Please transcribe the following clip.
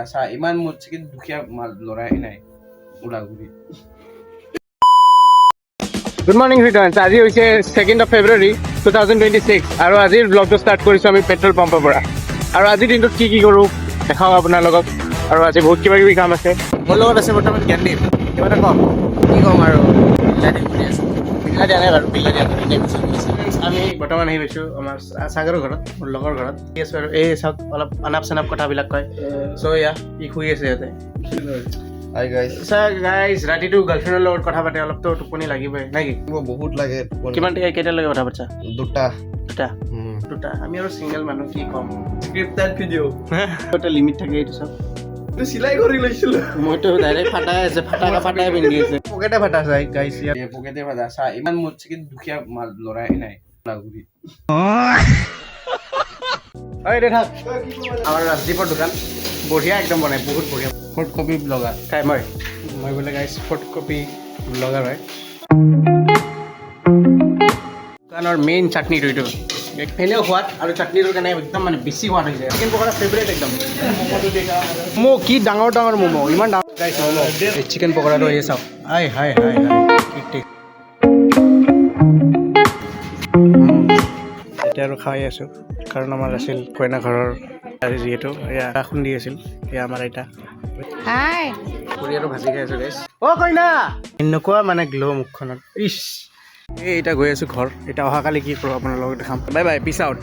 আচ্ছা ইমান মোতছে কি দুখীয়া লৰাই নাই ওলাগুৰি গুড মৰ্নিং ফ্ৰেণ্ডছ আজি হৈছে 2nd of February 2026 আৰু আজিৰ ব্লগটো ষ্টাৰ্ট কৰিছোঁ আমি পেট্ৰল পাম্পৰ পৰা আৰু আজিৰ দিনটোত কি কি কৰোঁ দেখাওঁ আপোনালোকক আৰু আজি বহুত কিবা কিবি কাম আছে মোৰ লগত আছে বৰ্তমান জ্ঞানদীপ কিবা এটা কম কি ক'ম আৰু পিল্লা দিয়া নাই বাৰু পিল্লা দিয়া আমি বৰ্তমান আহি পাইছোঁ আমাৰ সাগৰৰ ঘৰত মোৰ লগৰ ঘৰত কি আছোঁ আৰু এই চাওক অলপ আনাপ চানাপ কথাবিলাক কয় চ' এয়া ই শুই আছে ইয়াতে হাই গাইছ গাইজ ৰাতিটো গাৰ্লফ্ৰেণ্ডৰ লগত কথা পাতে অলপতো টোপনি লাগিবই নেকি বহুত লাগে কিমান কেইটালৈকে কথা পাতিছা দুটা দুটা আমি আৰু চিংগল মানুহ কি ক'ম স্ক্ৰিপ্টেড ভিডিঅ' এটা লিমিট থাকে এইটো চব চিলাই কৰি লৈছিলোঁ মইতো ডাইৰেক্ট ফাটাই আছে ফাটাই পিন্ধি আছে পকেটে ফাটা আছে গাইজ ইয়াত পকেটে ভাজা চা ইমান মোতছে কি দুখীয়া লৰাই নাই ওলাগুৰি দে থাক আমাৰ ৰাজদীপৰ দোকান বঢ়িয়া একদম বনাই বহুত বঢ়িয়া ফটো কপি ব্লগাৰ খাই মই বোলে গাইজ ফটো কপি ব্লগাৰ হয় দোকানৰ মেইন চাটনিটো এইটো এনেও সোৱাদ আৰু চাটনিটোৰ কাৰণে একদম মানে বেছি সোৱাদ হৈ যায় চিকেন পকৰা ফেভৰেট একদম ম'ম' কি ডাঙৰ ডাঙৰ ম'ম' ইমান ডাঙৰ গাইজ ম'ম' চিকেন পকৰাটো এই চাওক হাই ঠিক এতিয়া আৰু খাই আছোঁ কাৰণ আমাৰ আছিল কইনা ঘৰৰ আজি যিহেতু এয়া খুন্দি আছিল এয়া আমাৰ আইতা পুৰি আৰু ভাজি খাই আছোঁ গাইজ অ' কইনা এনেকুৱা মানে গ্ল' মুখখনত ইচ এই এতিয়া গৈ আছোঁ ঘৰ এতিয়া অহাকালি কি কৰোঁ আপোনাৰ লগত দেখাম বাই বাই পিছ আউট